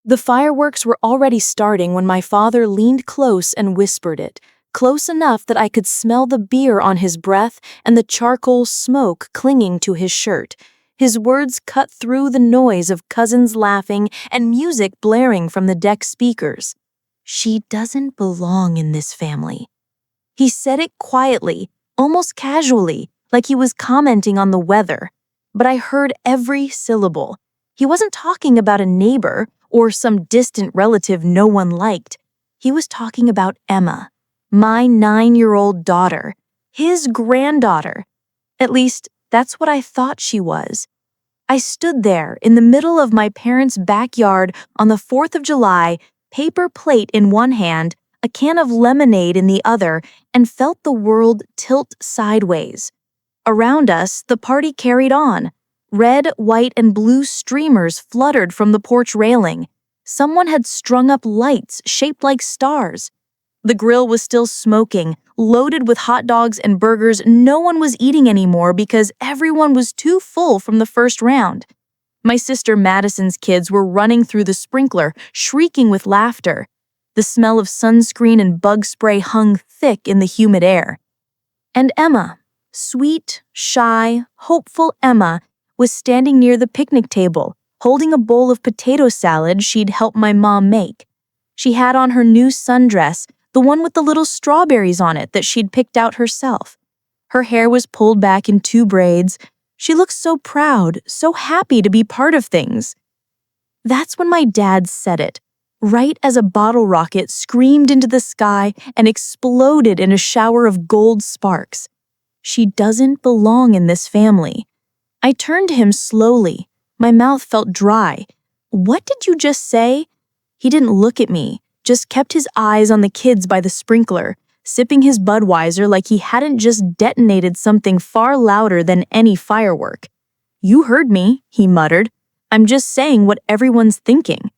The fireworks were already starting when my father leaned close and whispered it, close enough that I could smell the beer on his breath and the charcoal smoke clinging to his shirt. His words cut through the noise of cousins laughing and music blaring from the deck speakers. "She doesn't belong in this family." He said it quietly, almost casually, like he was commenting on the weather. But I heard every syllable. He wasn't talking about a neighbor or some distant relative no one liked. He was talking about Emma, my 9-year-old daughter, his granddaughter. At least, that's what I thought she was. I stood there in the middle of my parents' backyard on the 4th of July, paper plate in one hand, a can of lemonade in the other, and felt the world tilt sideways. Around us, the party carried on. Red, white, and blue streamers fluttered from the porch railing. Someone had strung up lights shaped like stars. The grill was still smoking, loaded with hot dogs and burgers no one was eating anymore because everyone was too full from the first round. My sister Madison's kids were running through the sprinkler, shrieking with laughter. The smell of sunscreen and bug spray hung thick in the humid air. And Emma, sweet, shy, hopeful Emma, was standing near the picnic table, holding a bowl of potato salad she'd helped my mom make. She had on her new sundress, the one with the little strawberries on it that she'd picked out herself. Her hair was pulled back in 2 braids. She looked so proud, so happy to be part of things. That's when my dad said it, right as a bottle rocket screamed into the sky and exploded in a shower of gold sparks. "She doesn't belong in this family." I turned to him slowly. My mouth felt dry. "What did you just say?" He didn't look at me, just kept his eyes on the kids by the sprinkler, sipping his Budweiser like he hadn't just detonated something far louder than any firework. "You heard me," he muttered. "I'm just saying what everyone's thinking."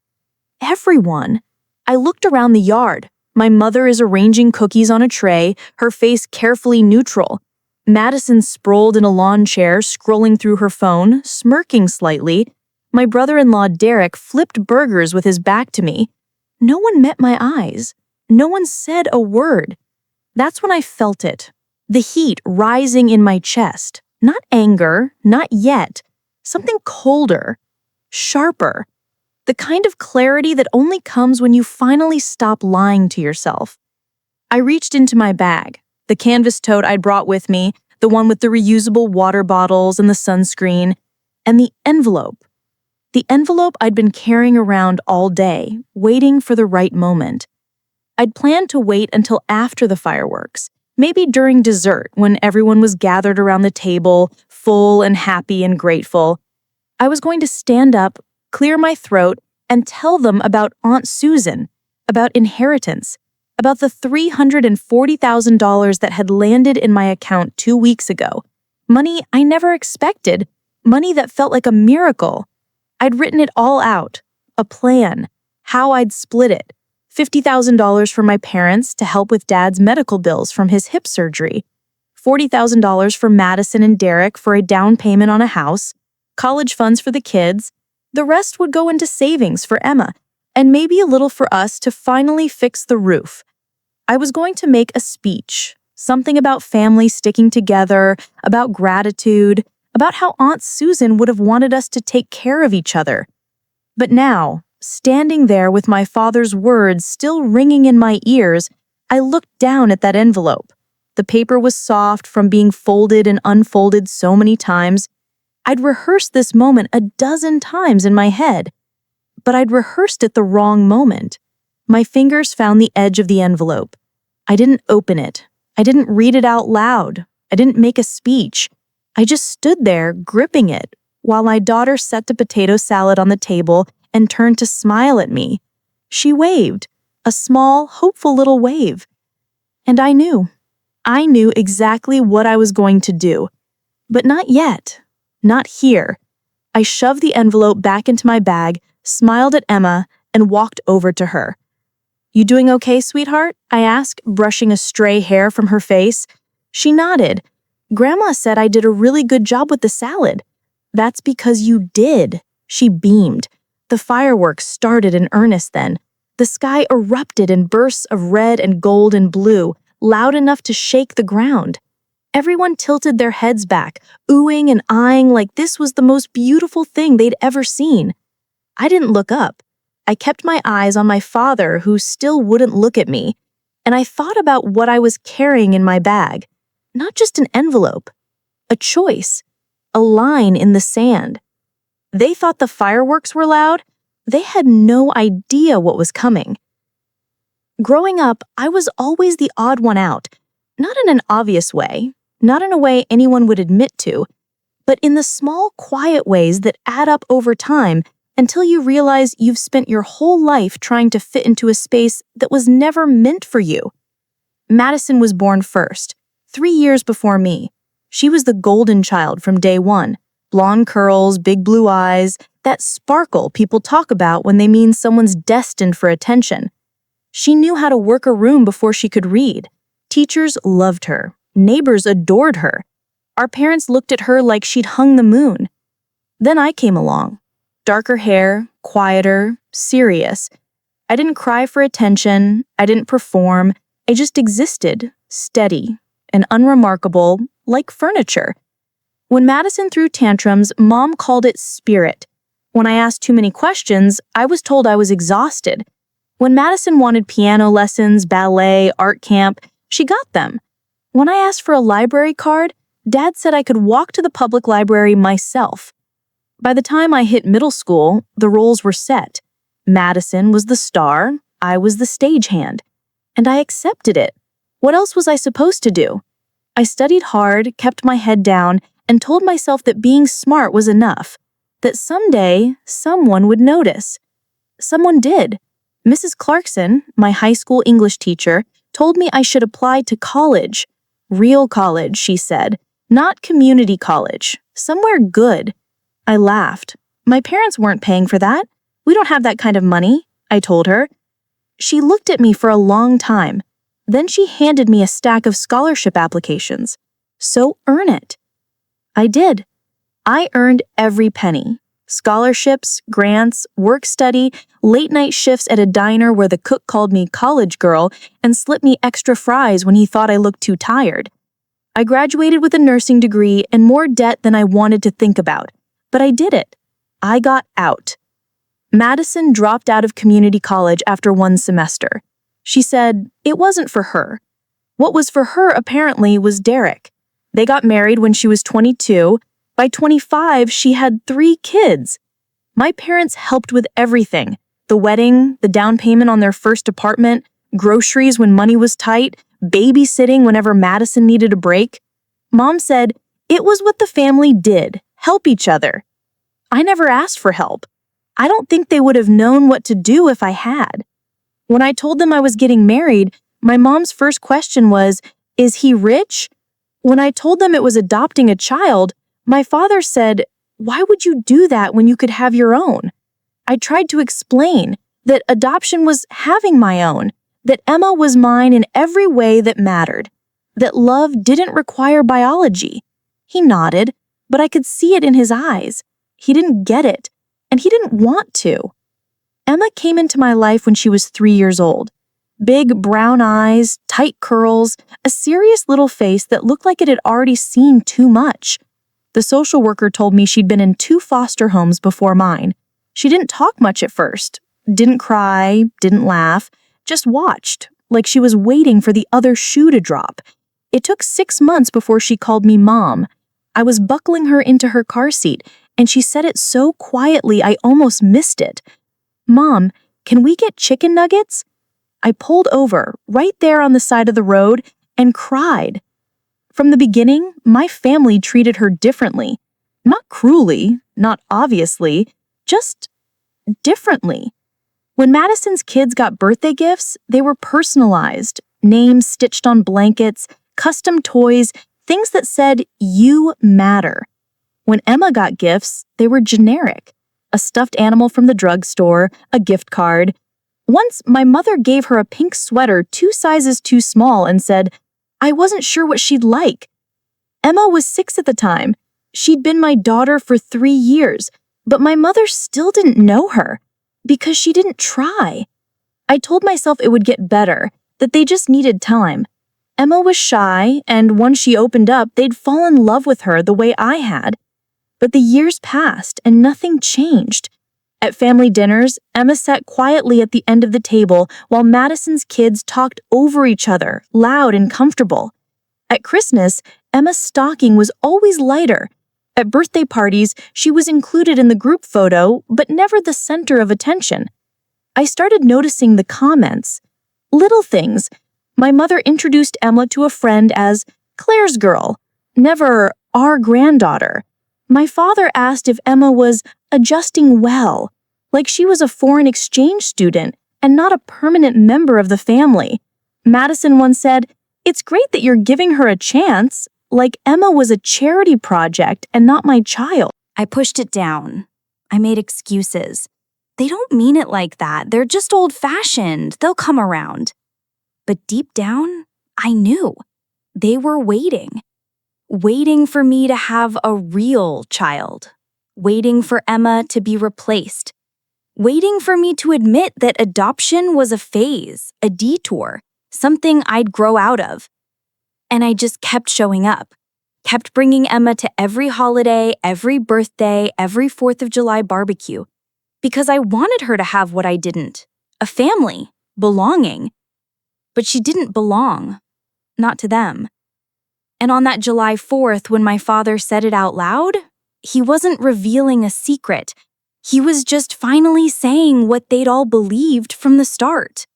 Everyone? I looked around the yard. My mother is arranging cookies on a tray, her face carefully neutral. Madison sprawled in a lawn chair, scrolling through her phone, smirking slightly. My brother-in-law Derek flipped burgers with his back to me. No one met my eyes. No one said a word. That's when I felt it. The heat rising in my chest. Not anger, not yet. Something colder, sharper. The kind of clarity that only comes when you finally stop lying to yourself. I reached into my bag. The canvas tote I'd brought with me, the one with the reusable water bottles and the sunscreen, and the envelope. The envelope I'd been carrying around all day, waiting for the right moment. I'd planned to wait until after the fireworks, maybe during dessert when everyone was gathered around the table, full and happy and grateful. I was going to stand up, clear my throat, and tell them about Aunt Susan, about inheritance, about the $340,000 that had landed in my account 2 weeks ago. Money I never expected, money that felt like a miracle. I'd written it all out, a plan, how I'd split it. $50,000 for my parents to help with Dad's medical bills from his hip surgery, $40,000 for Madison and Derek for a down payment on a house, college funds for the kids. The rest would go into savings for Emma, and maybe a little for us to finally fix the roof. I was going to make a speech, something about family sticking together, about gratitude, about how Aunt Susan would have wanted us to take care of each other. But now, standing there with my father's words still ringing in my ears, I looked down at that envelope. The paper was soft from being folded and unfolded so many times. I'd rehearsed this moment a dozen times in my head, but I'd rehearsed it the wrong moment. My fingers found the edge of the envelope. I didn't open it. I didn't read it out loud. I didn't make a speech. I just stood there, gripping it, while my daughter set the potato salad on the table and turned to smile at me. She waved, a small, hopeful little wave. And I knew. I knew exactly what I was going to do. But not yet. Not here. I shoved the envelope back into my bag, smiled at Emma, and walked over to her. "You doing okay, sweetheart?" I asked, brushing a stray hair from her face. She nodded. "Grandma said I did a really good job with the salad." "That's because you did." She beamed. The fireworks started in earnest then. The sky erupted in bursts of red and gold and blue, loud enough to shake the ground. Everyone tilted their heads back, oohing and eyeing like this was the most beautiful thing they'd ever seen. I didn't look up. I kept my eyes on my father, who still wouldn't look at me, and I thought about what I was carrying in my bag. Not just an envelope, a choice, a line in the sand. They thought the fireworks were loud. They had no idea what was coming. Growing up, I was always the odd one out, not in an obvious way, not in a way anyone would admit to, but in the small, quiet ways that add up over time until you realize you've spent your whole life trying to fit into a space that was never meant for you. Madison was born first, 3 years before me. She was the golden child from day one. Blonde curls, big blue eyes, that sparkle people talk about when they mean someone's destined for attention. She knew how to work a room before she could read. Teachers loved her. Neighbors adored her. Our parents looked at her like she'd hung the moon. Then I came along. Darker hair, quieter, serious. I didn't cry for attention. I didn't perform. I just existed, steady and unremarkable, like furniture. When Madison threw tantrums, Mom called it spirit. When I asked too many questions, I was told I was exhausted. When Madison wanted piano lessons, ballet, art camp, she got them. When I asked for a library card, Dad said I could walk to the public library myself. By the time I hit middle school, the roles were set. Madison was the star, I was the stagehand. And I accepted it. What else was I supposed to do? I studied hard, kept my head down, and told myself that being smart was enough, that someday someone would notice. Someone did. Mrs. Clarkson, my high school English teacher, told me I should apply to college. Real college, she said, not community college, somewhere good. I laughed. My parents weren't paying for that. We don't have that kind of money, I told her. She looked at me for a long time. Then she handed me a stack of scholarship applications. So earn it. I did. I earned every penny. Scholarships, grants, work study, late-night shifts at a diner where the cook called me college girl and slipped me extra fries when he thought I looked too tired. I graduated with a nursing degree and more debt than I wanted to think about, but I did it. I got out. Madison dropped out of community college after one semester. She said it wasn't for her. What was for her, apparently, was Derek. They got married when she was 22. By 25, she had 3 kids. My parents helped with everything. The wedding, the down payment on their first apartment, groceries when money was tight, babysitting whenever Madison needed a break. Mom said it was what the family did, help each other. I never asked for help. I don't think they would have known what to do if I had. When I told them I was getting married, my mom's first question was, "Is he rich?" When I told them it was adopting a child, my father said, "Why would you do that when you could have your own?" I tried to explain that adoption was having my own, that Emma was mine in every way that mattered, that love didn't require biology. He nodded, but I could see it in his eyes. He didn't get it, and he didn't want to. Emma came into my life when she was 3 years old. Big brown eyes, tight curls, a serious little face that looked like it had already seen too much. The social worker told me she'd been in 2 foster homes before mine. She didn't talk much at first, didn't cry, didn't laugh, just watched, like she was waiting for the other shoe to drop. It took 6 months before she called me Mom. I was buckling her into her car seat, and she said it so quietly I almost missed it. "Mom, can we get chicken nuggets?" I pulled over, right there on the side of the road, and cried. From the beginning, my family treated her differently. Not cruelly, not obviously, just differently. When Madison's kids got birthday gifts, they were personalized, names stitched on blankets, custom toys, things that said, "You matter." When Emma got gifts, they were generic. A stuffed animal from the drugstore, a gift card. Once, my mother gave her a pink sweater 2 sizes too small and said, I wasn't sure what she'd like. Emma was 6 at the time. She'd been my daughter for 3 years, But my mother still didn't know her because she didn't try. I told myself it would get better, that they just needed time. Emma was shy, and once she opened up, they'd fall in love with her the way I had. But the years passed, and nothing changed. At family dinners, Emma sat quietly at the end of the table while Madison's kids talked over each other, loud and comfortable. At Christmas, Emma's stocking was always lighter. At birthday parties, she was included in the group photo, but never the center of attention. I started noticing the comments. Little things. My mother introduced Emma to a friend as Claire's girl, never our granddaughter. My father asked if Emma was adjusting well, like she was a foreign exchange student and not a permanent member of the family. Madison once said, "It's great that you're giving her a chance, like Emma was a charity project and not my child." I pushed it down. I made excuses. They don't mean it like that. They're just old-fashioned. They'll come around. But deep down, I knew. They were waiting. Waiting for me to have a real child. Waiting for Emma to be replaced. Waiting for me to admit that adoption was a phase, a detour, something I'd grow out of. And I just kept showing up. Kept bringing Emma to every holiday, every birthday, every 4th of July barbecue. Because I wanted her to have what I didn't. A family. Belonging. But she didn't belong. Not to them. And on that July 4th, when my father said it out loud, he wasn't revealing a secret. He was just finally saying what they'd all believed from the start.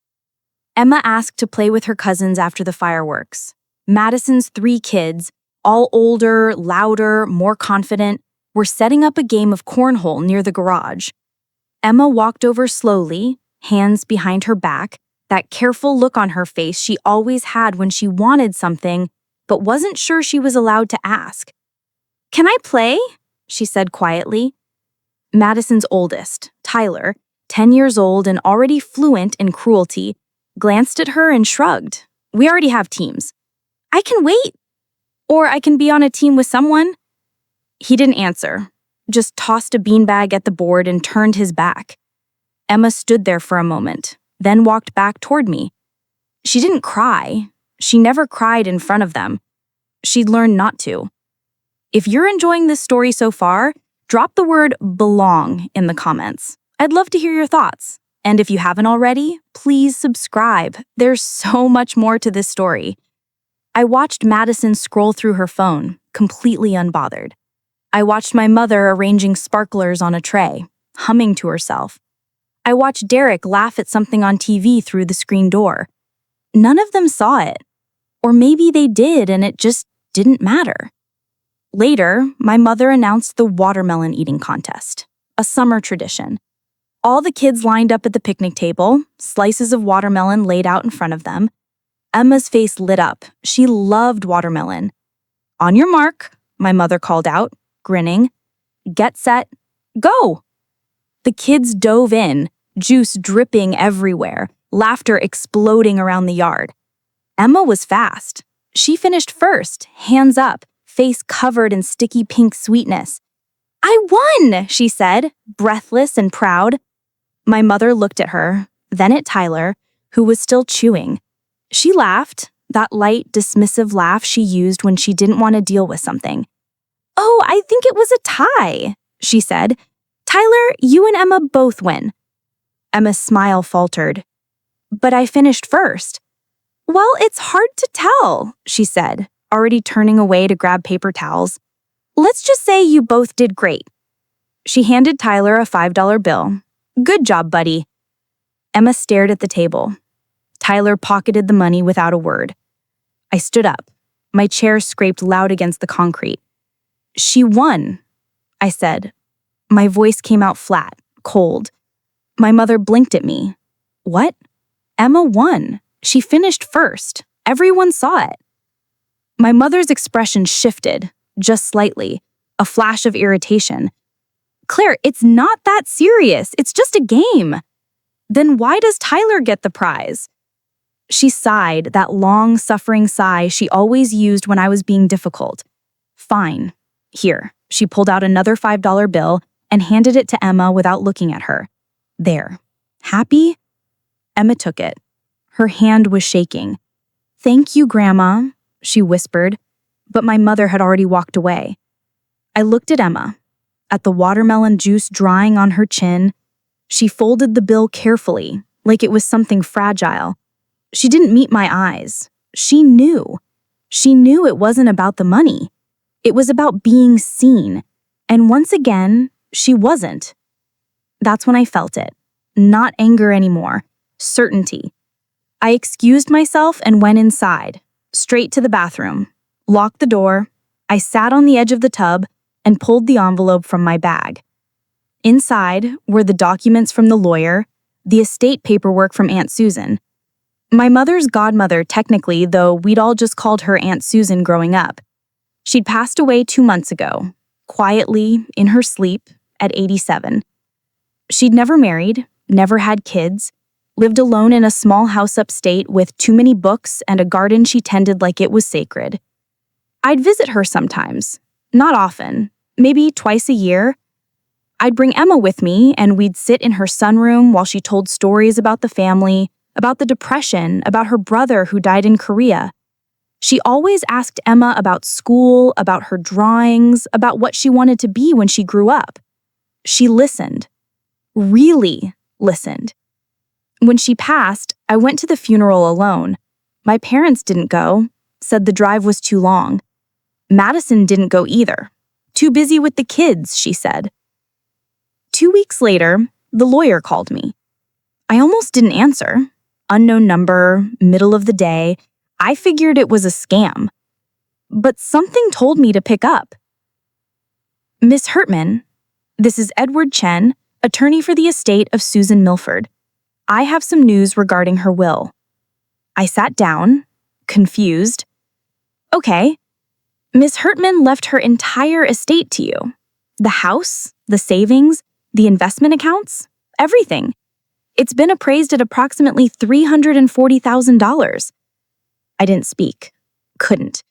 Emma asked to play with her cousins after the fireworks. Madison's 3 kids, all older, louder, more confident, were setting up a game of cornhole near the garage. Emma walked over slowly, hands behind her back, that careful look on her face she always had when she wanted something, but wasn't sure she was allowed to ask. "Can I play?" she said quietly. Madison's oldest, Tyler, 10 years old and already fluent in cruelty, glanced at her and shrugged. "We already have teams." "I can wait. Or I can be on a team with someone." He didn't answer, just tossed a beanbag at the board and turned his back. Emma stood there for a moment, then walked back toward me. She didn't cry. She never cried in front of them. She'd learned not to. If you're enjoying this story so far, drop the word belong in the comments. I'd love to hear your thoughts. And if you haven't already, please subscribe. There's so much more to this story. I watched Madison scroll through her phone, completely unbothered. I watched my mother arranging sparklers on a tray, humming to herself. I watched Derek laugh at something on TV through the screen door. None of them saw it. Or maybe they did and it just didn't matter. Later, my mother announced the watermelon eating contest, a summer tradition. All the kids lined up at the picnic table, slices of watermelon laid out in front of them. Emma's face lit up. She loved watermelon. "On your mark," my mother called out, grinning. "Get set, go!" The kids dove in, juice dripping everywhere, laughter exploding around the yard. Emma was fast. She finished first, hands up, face covered in sticky pink sweetness. "I won," she said, breathless and proud. My mother looked at her, then at Tyler, who was still chewing. She laughed, that light, dismissive laugh she used when she didn't want to deal with something. "Oh, I think it was a tie," she said. "Tyler, you and Emma both win." Emma's smile faltered. "But I finished first." "Well, it's hard to tell," she said, already turning away to grab paper towels. "Let's just say you both did great." She handed Tyler a $5 bill. "Good job, buddy." Emma stared at the table. Tyler pocketed the money without a word. I stood up. My chair scraped loud against the concrete. "She won," I said. My voice came out flat, cold. My mother blinked at me. "What?" "Emma won. She finished first. Everyone saw it." My mother's expression shifted, just slightly, a flash of irritation. "Claire, it's not that serious. It's just a game." "Then why does Tyler get the prize?" She sighed, that long, suffering sigh she always used when I was being difficult. "Fine. Here." She pulled out another $5 bill and handed it to Emma without looking at her. There. Happy? Emma took it. Her hand was shaking. "Thank you, Grandma," she whispered, but my mother had already walked away. I looked at Emma, at the watermelon juice drying on her chin. She folded the bill carefully, like it was something fragile. She didn't meet my eyes. She knew. She knew it wasn't about the money. It was about being seen. And once again, she wasn't. That's when I felt it. Not anger anymore. Certainty. I excused myself and went inside, straight to the bathroom, locked the door. I sat on the edge of the tub and pulled the envelope from my bag. Inside were the documents from the lawyer, the estate paperwork from Aunt Susan. My mother's godmother, technically, though we'd all just called her Aunt Susan growing up. She'd passed away 2 months ago, quietly, in her sleep, at 87. She'd never married, never had kids, lived alone in a small house upstate with too many books and a garden she tended like it was sacred. I'd visit her sometimes, not often, maybe twice a year. I'd bring Emma with me and we'd sit in her sunroom while she told stories about the family, about the Depression, about her brother who died in Korea. She always asked Emma about school, about her drawings, about what she wanted to be when she grew up. She listened. Really listened. When she passed, I went to the funeral alone. My parents didn't go, said the drive was too long. Madison didn't go either. Too busy with the kids, she said. 2 weeks later, the lawyer called me. I almost didn't answer. Unknown number, middle of the day. I figured it was a scam. But something told me to pick up. "Miss Hertman, this is Edward Chen, attorney for the estate of Susan Milford. I have some news regarding her will." I sat down, confused. "Okay. Miss Hertman left her entire estate to you. The house, the savings, the investment accounts, everything. It's been appraised at approximately $340,000. I didn't speak. Couldn't.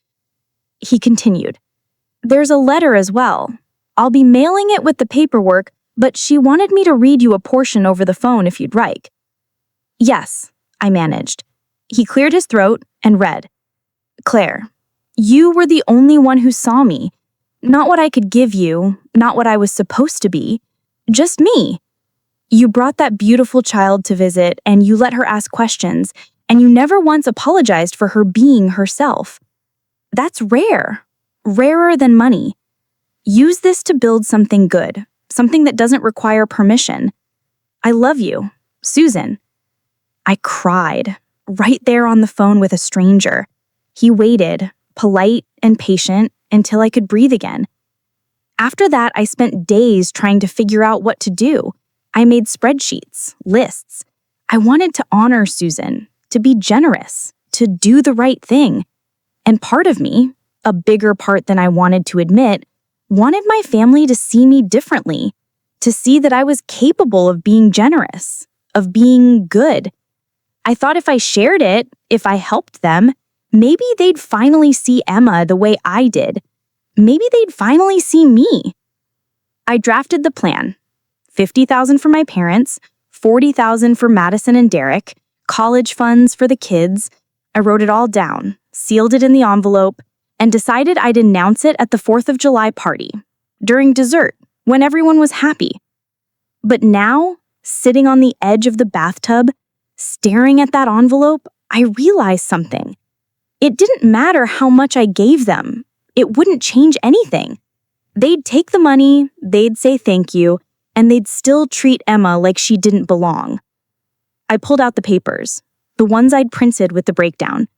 He continued. "There's a letter as well. I'll be mailing it with the paperwork, but she wanted me to read you a portion over the phone if you'd like." "Yes," I managed. He cleared his throat and read. "Claire, you were the only one who saw me. Not what I could give you, not what I was supposed to be. Just me. You brought that beautiful child to visit, and you let her ask questions, and you never once apologized for her being herself. That's rare. Rarer than money. Use this to build something good, something that doesn't require permission. I love you, Susan." I cried, right there on the phone with a stranger. He waited, polite and patient, until I could breathe again. After that, I spent days trying to figure out what to do. I made spreadsheets, lists. I wanted to honor Susan, to be generous, to do the right thing. And part of me, a bigger part than I wanted to admit, wanted my family to see me differently, to see that I was capable of being generous, of being good. I thought if I shared it, if I helped them, maybe they'd finally see Emma the way I did. Maybe they'd finally see me. I drafted the plan. $50,000 for my parents, $40,000 for Madison and Derek, college funds for the kids. I wrote it all down, sealed it in the envelope, and decided I'd announce it at the 4th of July party, during dessert, when everyone was happy. But now, sitting on the edge of the bathtub, staring at that envelope, I realized something. It didn't matter how much I gave them. It wouldn't change anything. They'd take the money, they'd say thank you, and they'd still treat Emma like she didn't belong. I pulled out the papers, the ones I'd printed with the breakdown.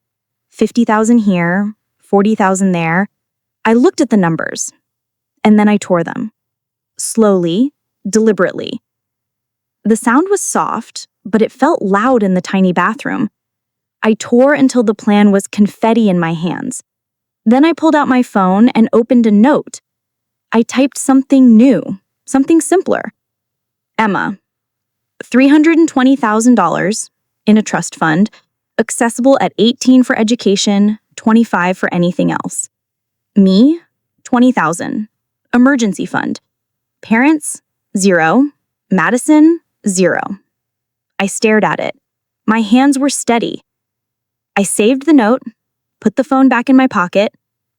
50,000 here, 40,000 there. I looked at the numbers, and then I tore them. Slowly, deliberately. The sound was soft, but it felt loud in the tiny bathroom. I tore until the plan was confetti in my hands. Then I pulled out my phone and opened a note. I typed something new, something simpler. Emma, $320,000 in a trust fund, accessible at 18 for education, 25 for anything else. Me, 20,000, emergency fund. Parents, 0. Madison, 0. I stared at it. My hands were steady. I saved the note, put the phone back in my pocket,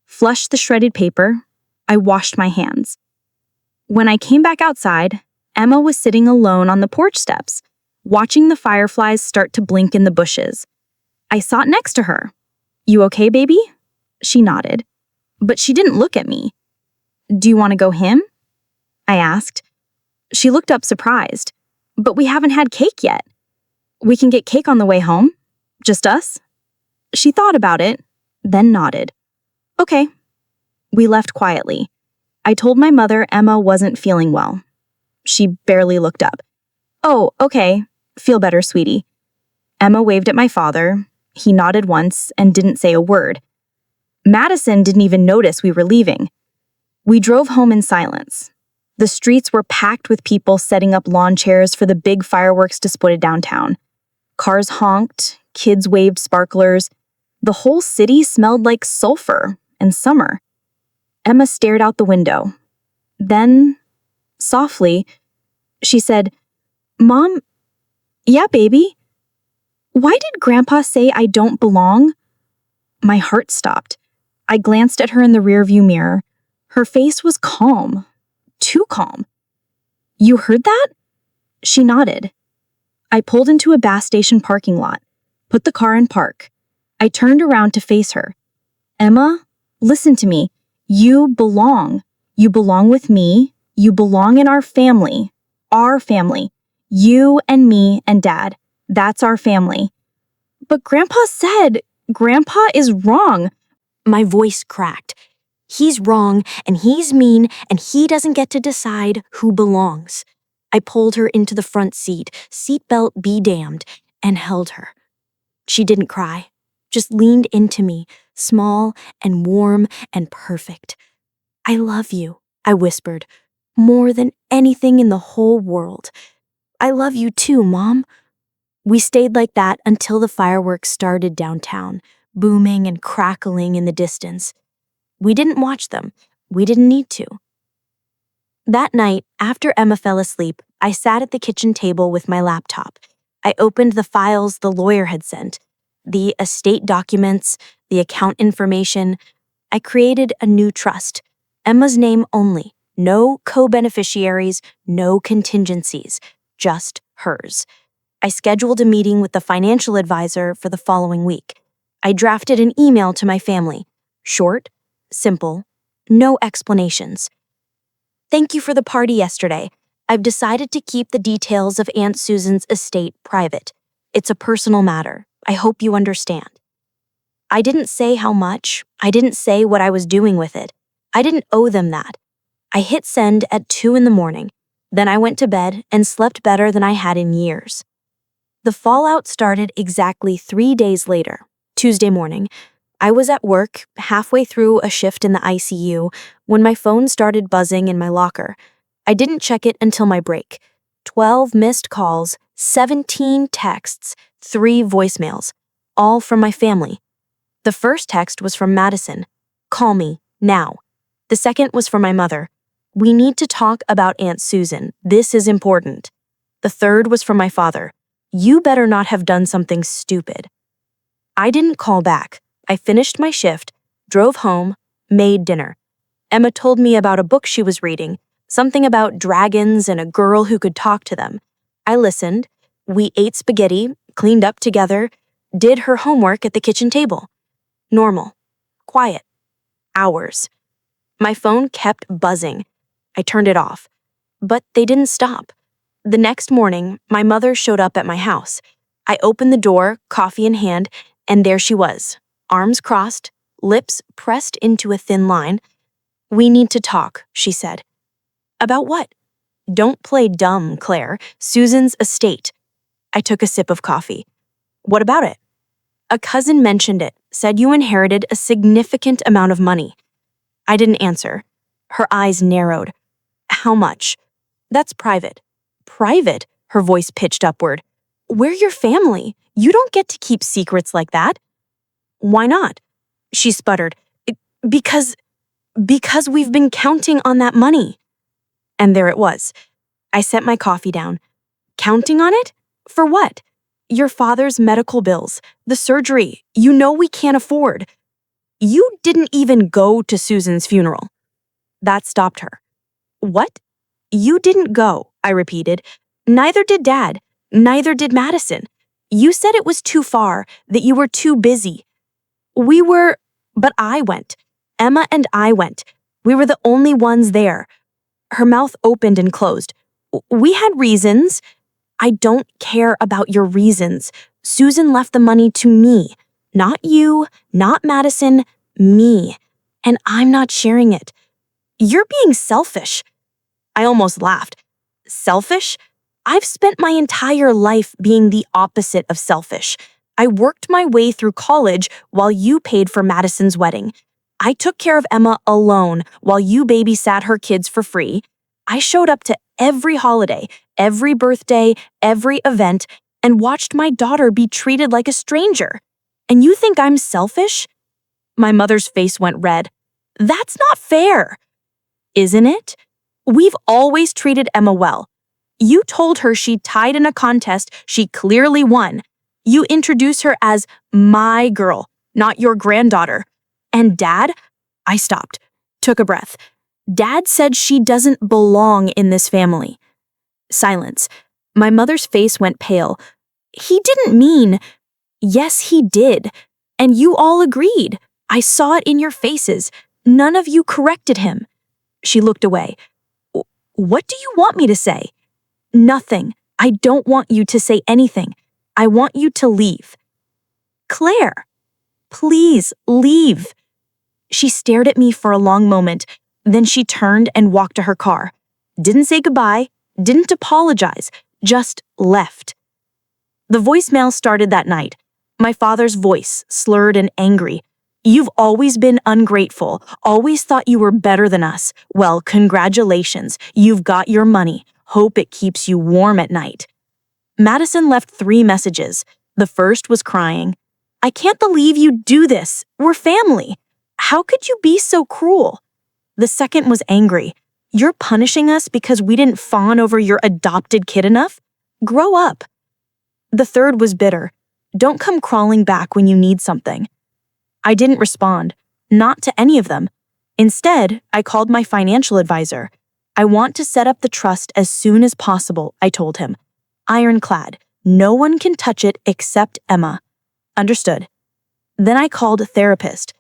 flushed the shredded paper. I washed my hands. When I came back outside, Emma was sitting alone on the porch steps, watching the fireflies start to blink in the bushes. I sat next to her. "You okay, baby?" She nodded. But she didn't look at me. "Do you want to go him?" I asked. She looked up surprised. "But we haven't had cake yet." "We can get cake on the way home. Just us?" She thought about it, then nodded. "Okay." We left quietly. I told my mother Emma wasn't feeling well. She barely looked up. "Oh, okay. Feel better, sweetie." Emma waved at my father. He nodded once and didn't say a word. Madison didn't even notice we were leaving. We drove home in silence. The streets were packed with people setting up lawn chairs for the big fireworks display downtown. Cars honked, kids waved sparklers. The whole city smelled like sulfur and summer. Emma stared out the window. Then, softly, she said, "Mom, yeah, baby? Why did Grandpa say I don't belong?" My heart stopped. I glanced at her in the rearview mirror. Her face was calm. Too calm. "You heard that?" She nodded. I pulled into a gas station parking lot, put the car in park. I turned around to face her. "Emma, listen to me. You belong. You belong with me. You belong in our family. Our family. You and me and Dad. That's our family." "But Grandpa is wrong." My voice cracked. He's wrong, and he's mean, and he doesn't get to decide who belongs. I pulled her into the front seat, seatbelt be damned, and held her. She didn't cry, just leaned into me, small and warm and perfect. "I love you," I whispered, "more than anything in the whole world. I love you too, Mom." We stayed like that until the fireworks started downtown, booming and crackling in the distance. We didn't watch them. We didn't need to. That night, after Emma fell asleep, I sat at the kitchen table with my laptop. I opened the files the lawyer had sent, the estate documents, the account information. I created a new trust, Emma's name only, no co-beneficiaries, no contingencies, just hers. I scheduled a meeting with the financial advisor for the following week. I drafted an email to my family, short, simple, no explanations. "Thank you for the party yesterday. I've decided to keep the details of Aunt Susan's estate private. It's a personal matter. I hope you understand." I didn't say how much. I didn't say what I was doing with it. I didn't owe them that. I hit send at 2 in the morning. Then I went to bed and slept better than I had in years. The fallout started exactly 3 days later, Tuesday morning. I was at work, halfway through a shift in the ICU, when my phone started buzzing in my locker. I didn't check it until my break. 12 missed calls, 17 texts, 3 voicemails, all from my family. The first text was from Madison. "Call me, now." The second was from my mother. "We need to talk about Aunt Susan. This is important." The third was from my father. "You better not have done something stupid." I didn't call back. I finished my shift, drove home, made dinner. Emma told me about a book she was reading, something about dragons and a girl who could talk to them. I listened. We ate spaghetti, cleaned up together, did her homework at the kitchen table. Normal. Quiet. Hours. My phone kept buzzing. I turned it off. But they didn't stop. The next morning, my mother showed up at my house. I opened the door, coffee in hand, and there she was, arms crossed, lips pressed into a thin line. "We need to talk," she said. "About what?" "Don't play dumb, Claire. Susan's estate." I took a sip of coffee. "What about it?" "A cousin mentioned it, said you inherited a significant amount of money." I didn't answer. Her eyes narrowed. "How much?" "That's private." "Private?" Her voice pitched upward. "We're your family. You don't get to keep secrets like that." "Why not?" She sputtered. Because we've been counting on that money." And there it was. I set my coffee down. Counting on it? For what? Your father's medical bills, the surgery you know we can't afford. You didn't even go to Susan's funeral. That stopped her. What? You didn't go, I repeated. Neither did Dad. Neither did Madison. You said it was too far, that you were too busy. But I went. Emma and I went. We were the only ones there. Her mouth opened and closed. We had reasons. I don't care about your reasons. Susan left the money to me. Not you, not Madison, me. And I'm not sharing it. You're being selfish. I almost laughed. Selfish? I've spent my entire life being the opposite of selfish. I worked my way through college while you paid for Madison's wedding. I took care of Emma alone while you babysat her kids for free. I showed up to every holiday, every birthday, every event, and watched my daughter be treated like a stranger. And you think I'm selfish? My mother's face went red. That's not fair. Isn't it? We've always treated Emma well. You told her she tied in a contest she clearly won. You introduce her as my girl, not your granddaughter. And Dad? I stopped, took a breath. Dad said she doesn't belong in this family. Silence. My mother's face went pale. He didn't mean. Yes, he did. And you all agreed. I saw it in your faces. None of you corrected him. She looked away. What do you want me to say? Nothing. I don't want you to say anything. I want you to leave. Claire, please leave. She stared at me for a long moment. Then she turned and walked to her car. Didn't say goodbye, didn't apologize, just left. The voicemail started that night. My father's voice, slurred and angry. You've always been ungrateful, always thought you were better than us. Well, congratulations, you've got your money. Hope it keeps you warm at night. Madison left 3 messages. The first was crying. I can't believe you do this. We're family. How could you be so cruel? The second was angry. You're punishing us because we didn't fawn over your adopted kid enough? Grow up. The third was bitter. Don't come crawling back when you need something. I didn't respond, not to any of them. Instead, I called my financial advisor. I want to set up the trust as soon as possible, I told him. Ironclad. No one can touch it except Emma. Understood. Then I called a therapist.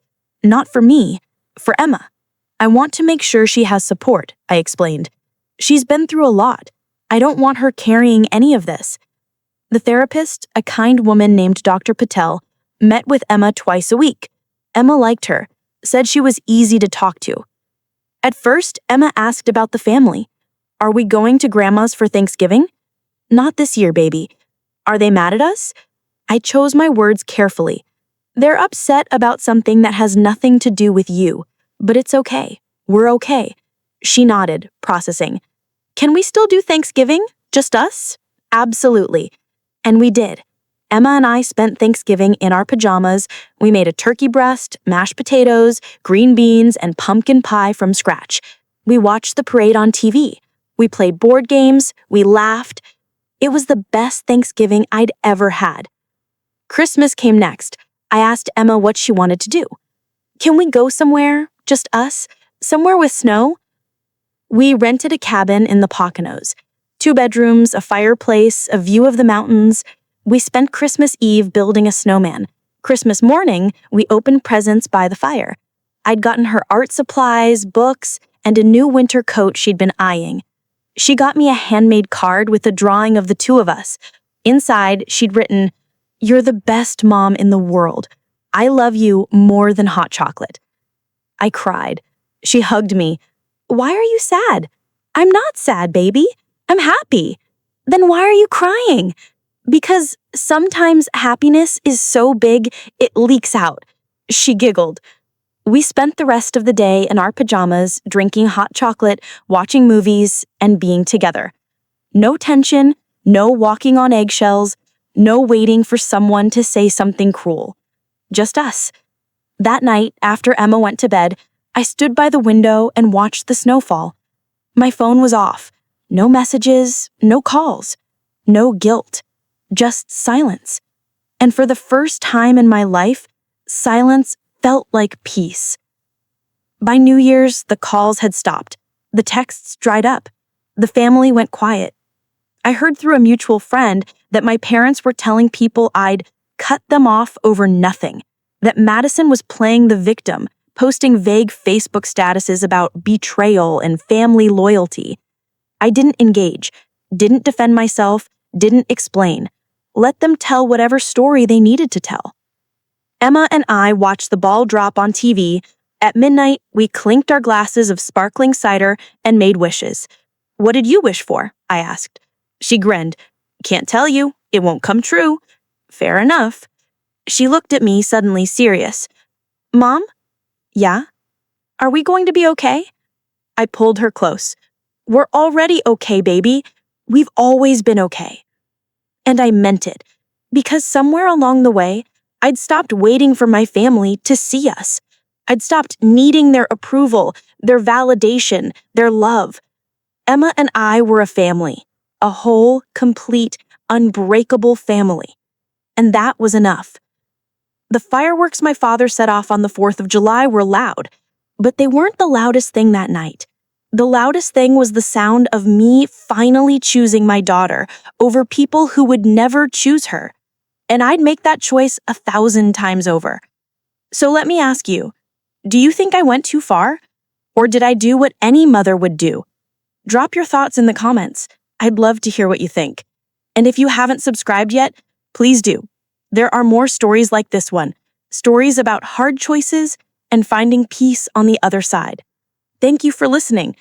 Not for me, for Emma. I want to make sure she has support, I explained. She's been through a lot. I don't want her carrying any of this. The therapist, a kind woman named Dr. Patel, met with Emma twice a week. Emma liked her, said she was easy to talk to. At first, Emma asked about the family. Are we going to Grandma's for Thanksgiving? Not this year, baby. Are they mad at us? I chose my words carefully. They're upset about something that has nothing to do with you, but it's okay. We're okay. She nodded, processing. Can we still do Thanksgiving? Just us? Absolutely. And we did. Emma and I spent Thanksgiving in our pajamas. We made a turkey breast, mashed potatoes, green beans, and pumpkin pie from scratch. We watched the parade on TV. We played board games. We laughed. It was the best Thanksgiving I'd ever had. Christmas came next. I asked Emma what she wanted to do. Can we go somewhere, just us, somewhere with snow? We rented a cabin in the Poconos. 2 bedrooms, a fireplace, a view of the mountains. We spent Christmas Eve building a snowman. Christmas morning, we opened presents by the fire. I'd gotten her art supplies, books, and a new winter coat she'd been eyeing. She got me a handmade card with a drawing of the 2 of us. Inside, she'd written, "You're the best mom in the world. I love you more than hot chocolate." I cried. She hugged me. Why are you sad? I'm not sad, baby. I'm happy. Then why are you crying? Because sometimes happiness is so big, it leaks out. She giggled. We spent the rest of the day in our pajamas, drinking hot chocolate, watching movies, and being together. No tension, no walking on eggshells, no waiting for someone to say something cruel. Just us. That night, after Emma went to bed, I stood by the window and watched the snowfall. My phone was off. No messages, no calls, no guilt, just silence. And for the first time in my life, silence felt like peace. By New Year's, the calls had stopped. The texts dried up. The family went quiet. I heard through a mutual friend that my parents were telling people I'd cut them off over nothing, that Madison was playing the victim, posting vague Facebook statuses about betrayal and family loyalty. I didn't engage, didn't defend myself, didn't explain. Let them tell whatever story they needed to tell. Emma and I watched the ball drop on TV. At midnight, we clinked our glasses of sparkling cider and made wishes. "What did you wish for?" I asked. She grinned. "Can't tell you. It won't come true." "Fair enough." She looked at me, suddenly serious. "Mom?" "Yeah?" "Are we going to be okay?" I pulled her close. "We're already okay, baby. We've always been okay." And I meant it, because somewhere along the way, I'd stopped waiting for my family to see us. I'd stopped needing their approval, their validation, their love. Emma and I were a family, a whole, complete, unbreakable family. And that was enough. The fireworks my father set off on the 4th of July were loud, but they weren't the loudest thing that night. The loudest thing was the sound of me finally choosing my daughter over people who would never choose her. And I'd make that choice 1,000 times over. So let me ask you, do you think I went too far? Or did I do what any mother would do? Drop your thoughts in the comments. I'd love to hear what you think. And if you haven't subscribed yet, please do. There are more stories like this one, stories about hard choices and finding peace on the other side. Thank you for listening.